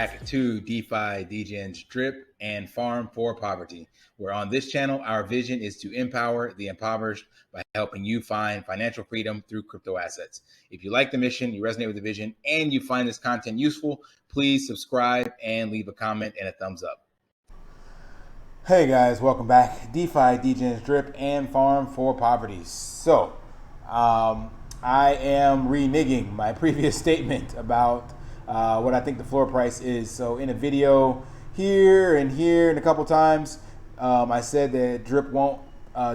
back to DeFi, Degens, Drip, and Farm for Poverty, where on this channel, our vision is to empower the impoverished by helping you find financial freedom through crypto assets. If you like the mission, you resonate with the vision, and you find this content useful, please subscribe and leave a comment and a thumbs up. Hey guys, welcome back. DeFi, Degens, Drip, and Farm for Poverty. So, I am reneging my previous statement about what I think the floor price is. So in a video here and a couple times, I said that Drip won't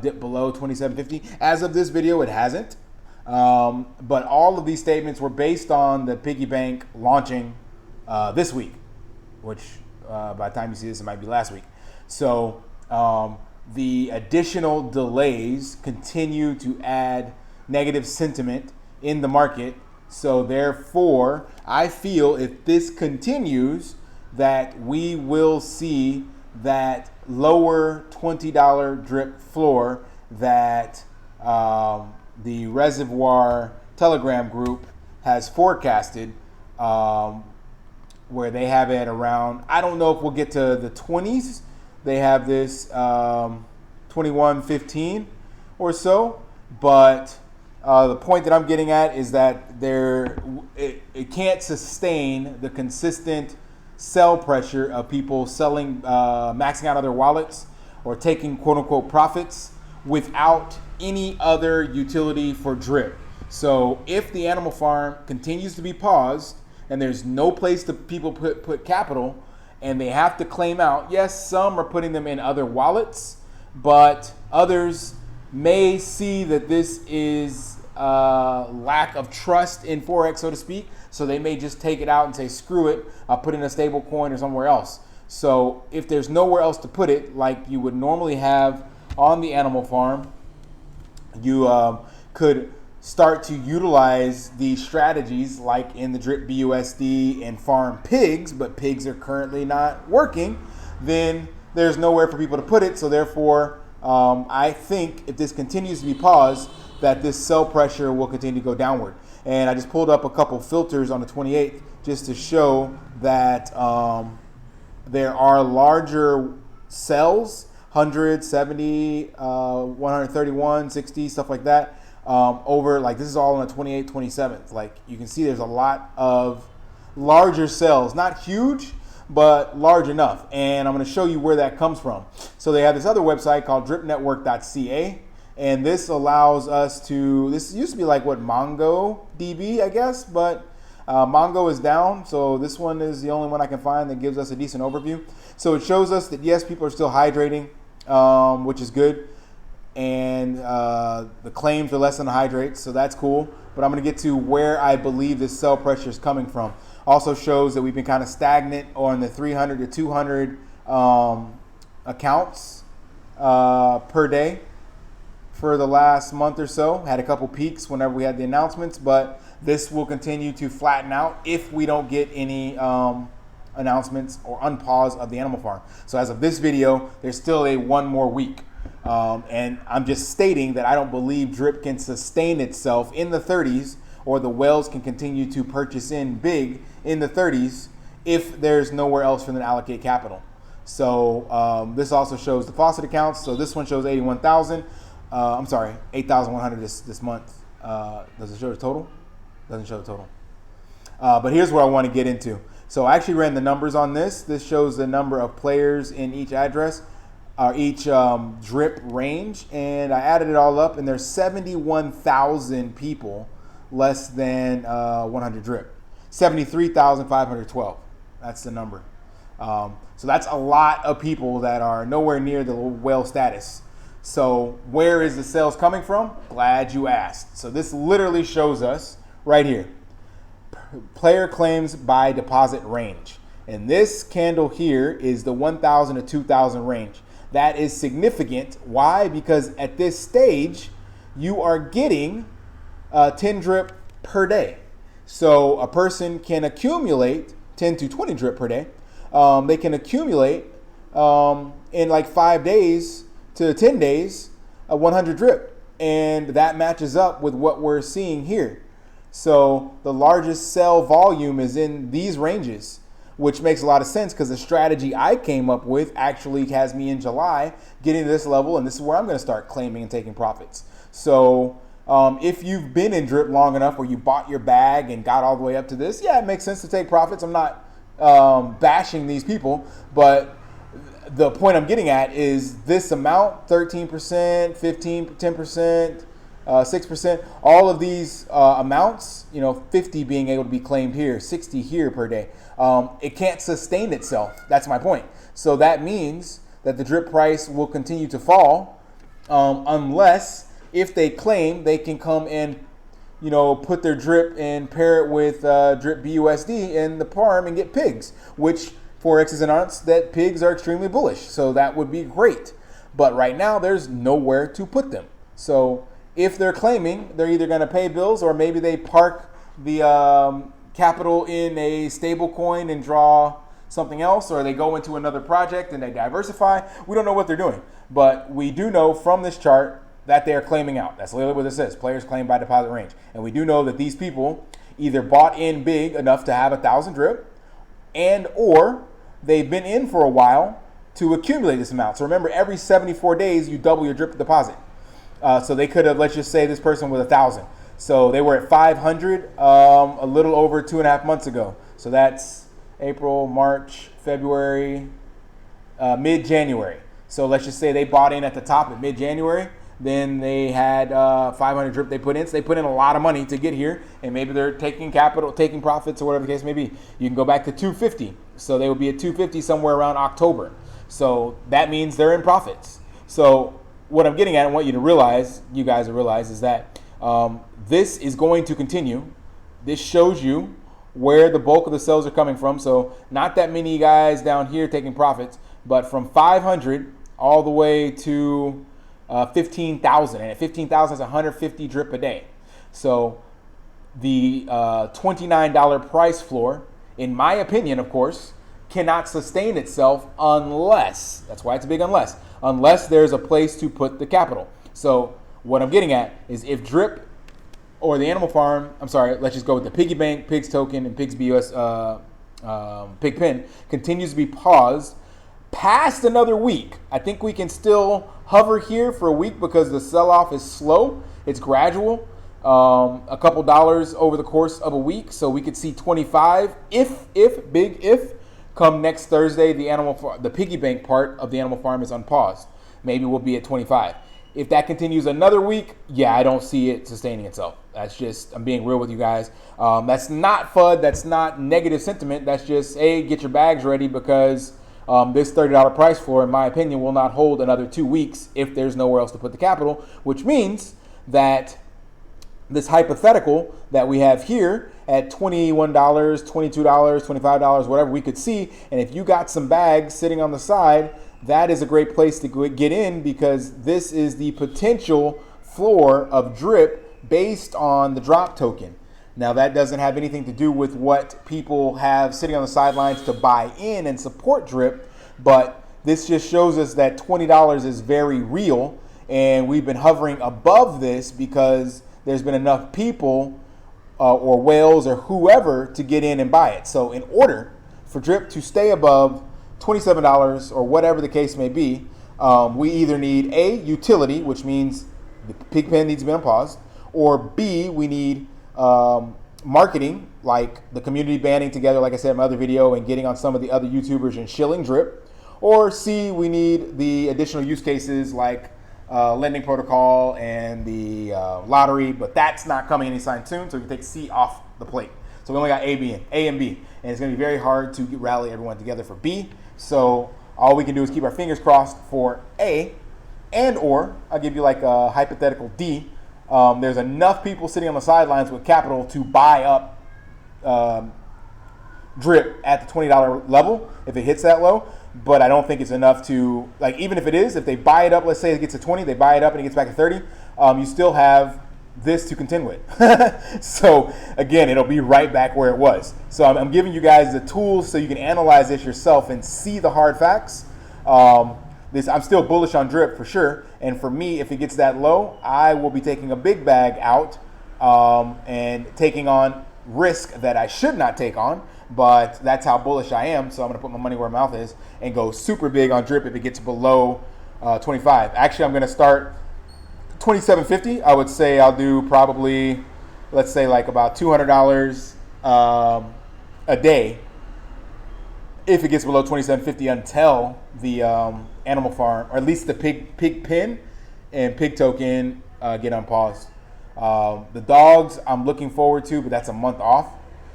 dip below 27.50. As of this video, it hasn't. But all of these statements were based on the Piggy Bank launching this week, which by the time you see this, it might be last week. So the additional delays continue to add negative sentiment in the market. So therefore, I feel if this continues, that we will see that lower $20 drip floor that the Reservoir Telegram group has forecasted, where they have it around, I don't know if we'll get to the 20s. They have this 21.15 or so, but the point that I'm getting at is that it can't sustain the consistent sell pressure of people selling, maxing out other wallets or taking quote unquote profits without any other utility for drip. So if the animal farm continues to be paused and there's no place to people put capital and they have to claim out, yes, some are putting them in other wallets, but others may see that this is lack of trust in Forex, so to speak. So they may just take it out and say, screw it, I'll put in a stable coin or somewhere else. So if there's nowhere else to put it, like you would normally have on the animal farm, you could start to utilize these strategies like in the Drip BUSD and farm pigs, but pigs are currently not working, then there's nowhere for people to put it. So therefore, I think if this continues to be paused, that this sell pressure will continue to go downward. And I just pulled up a couple filters on the 28th just to show that there are larger sells, 100, 70, 131, 60, stuff like that, over, like this is all on the 28th, 27th. Like you can see there's a lot of larger sells, not huge, but large enough. And I'm going to show you where that comes from. So they have this other website called dripnetwork.ca. And this allows us to, this used to be like what, MongoDB, I guess, but Mongo is down. So this one is the only one I can find that gives us a decent overview. So it shows us that yes, people are still hydrating, which is good. And the claims are less than the hydrates, so that's cool. But I'm gonna get to where I believe this sell pressure is coming from. Also shows that we've been kind of stagnant on the 300 to 200 accounts per day for the last month or so. Had a couple peaks whenever we had the announcements, but this will continue to flatten out if we don't get any announcements or unpause of the animal farm. So as of this video, there's still one more week. And I'm just stating that I don't believe Drip can sustain itself in the 30s, or the whales can continue to purchase in big in the 30s if there's nowhere else for them to allocate capital. So this also shows the Faucet accounts. So this one shows 81,000. I'm sorry, 8,100 this month. Does it show the total? Doesn't show the total. But here's what I want to get into. So I actually ran the numbers on this. This shows the number of players in each address, or each drip range, and I added it all up, and there's 71,000 people less than 100 drip. 73,512. That's the number. So that's a lot of people that are nowhere near the whale status. So where is the sales coming from? Glad you asked. So this literally shows us right here, player claims by deposit range. And this candle here is the 1,000 to 2,000 range. That is significant. Why? Because at this stage, you are getting 10 drip per day. So a person can accumulate 10 to 20 drip per day. They can accumulate in like 5 days to 10 days, 100 drip. And that matches up with what we're seeing here. So the largest sell volume is in these ranges. which makes a lot of sense because the strategy I came up with actually has me in July getting to this level, and this is where I'm going to start claiming and taking profits. So if you've been in drip long enough, or you bought your bag and got all the way up to this, yeah, it makes sense to take profits. I'm not bashing these people, but the point I'm getting at is this amount, 13%, 15, 10%, 6%, all of these amounts, 50 being able to be claimed here, 60 here per day. It can't sustain itself. That's my point. So that means that the drip price will continue to fall unless, if they claim, they can come and put their drip and pair it with drip BUSD in the farm and get pigs, which Forex is announced that pigs are extremely bullish. So that would be great. But right now there's nowhere to put them. So if they're claiming, they're either going to pay bills, or maybe they park the capital in a stable coin and draw something else, or they go into another project and they diversify. We don't know what they're doing, but we do know from this chart that they are claiming out. That's literally what it says. Players claim by deposit range. And we do know that these people either bought in big enough to have 1,000 drip, and or they've been in for a while to accumulate this amount. So remember, every 74 days, you double your drip deposit. So they could have, let's just say this person was 1,000. So they were at 500 a little over 2.5 months ago. So that's April, March, February, mid-January. So let's just say they bought in at the top at mid-January. Then they had 500 drip they put in. So they put in a lot of money to get here, and maybe they're taking capital, taking profits, or whatever the case may be. You can go back to 250. So they will be at 250 somewhere around October. So that means they're in profits. So what I'm getting at, and want you to realize, you guys to realize, is that this is going to continue. This shows you where the bulk of the sales are coming from. So not that many guys down here taking profits, but from 500 all the way to 15,000, and at 15,000 is 150 drip a day. So the $29 price floor, in my opinion, of course, cannot sustain itself unless, that's why it's a big unless there's a place to put the capital. So what I'm getting at is, if drip or the animal farm, let's just go with the Piggy Bank, Pigs Token, and Pigs BUS Pig Pen continues to be paused past another week. I think we can still hover here for a week because the sell-off is slow. It's gradual, a couple dollars over the course of a week. So we could see 25 if come next Thursday, the Piggy Bank part of the animal farm is unpaused. Maybe we'll be at 25. If that continues another week, yeah, I don't see it sustaining itself. That's just, I'm being real with you guys. That's not FUD. That's not negative sentiment. That's just, get your bags ready, because this $30 price floor, in my opinion, will not hold another 2 weeks if there's nowhere else to put the capital, which means that this hypothetical that we have here at $21, $22, $25, whatever we could see, and if you got some bags sitting on the side, that is a great place to get in, because this is the potential floor of drip based on the drop token. Now, that doesn't have anything to do with what people have sitting on the sidelines to buy in and support drip, but this just shows us that $20 is very real, and we've been hovering above this because there's been enough people or whales or whoever to get in and buy it. So in order for drip to stay above $27 or whatever the case may be, we either need A, utility, which means the pig pen needs to be on pause, or B, we need marketing, like the community banding together, like I said in my other video, and getting on some of the other YouTubers and shilling drip, or C, we need the additional use cases like lending protocol and the lottery, but that's not coming anytime soon, so we can take C off the plate. So we only got A and B, and it's going to be very hard to rally everyone together for B. So all we can do is keep our fingers crossed for A, and or I'll give you like a hypothetical D. There's enough people sitting on the sidelines with capital to buy up drip at the $20 level if it hits that low, but I don't think it's enough to, like, even if it is, if they buy it up, let's say it gets to 20, they buy it up and it gets back to 30, you still have this to contend with. So again, it'll be right back where it was. So I'm giving you guys the tools so you can analyze this yourself and see the hard facts. I'm still bullish on drip for sure, and for me, if it gets that low, I will be taking a big bag out and taking on risk that I should not take on, but that's how bullish I am. So I'm going to put my money where my mouth is and go super big on drip if it gets below 25. Actually, I'm going to start 27.50. I would say I'll do probably, let's say like about $200 a day if it gets below 27.50 until the animal farm, or at least the pig pen and pig token get unpaused. The dogs I'm looking forward to, but that's a month off.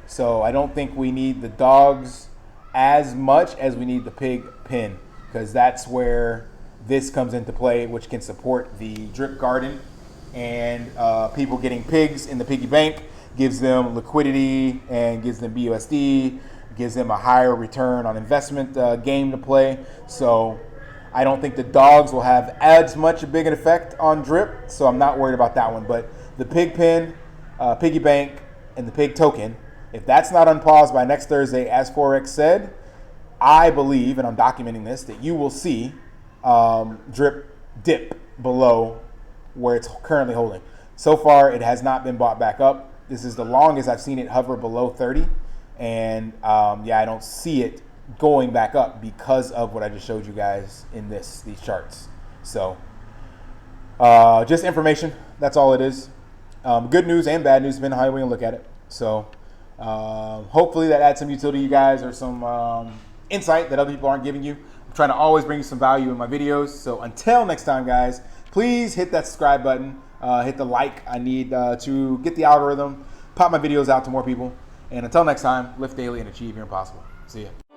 So I don't think we need the dogs as much as we need the pig pen, because that's where this comes into play, which can support the drip garden, and people getting pigs in the piggy bank gives them liquidity and gives them BUSD, gives them a higher return on investment game to play. So I don't think the dogs will have as much a big an effect on drip, so I'm not worried about that one. But the pig pen, piggy bank, and the pig token, if that's not unpaused by next Thursday, as Forex said, I believe, and I'm documenting this, that you will see drip dip below where it's currently holding. So far, it has not been bought back up. This is the longest I've seen it hover below 30. And I don't see it going back up because of what I just showed you guys in these charts. So just information, that's all it is. Good news and bad news, depending on how you want to look at it. So hopefully that adds some utility to you guys, or some insight that other people aren't giving you. I'm trying to always bring you some value in my videos. So until next time, guys, please hit that subscribe button, hit the like. I need to get the algorithm, pop my videos out to more people. And until next time, lift daily and achieve your impossible. See ya.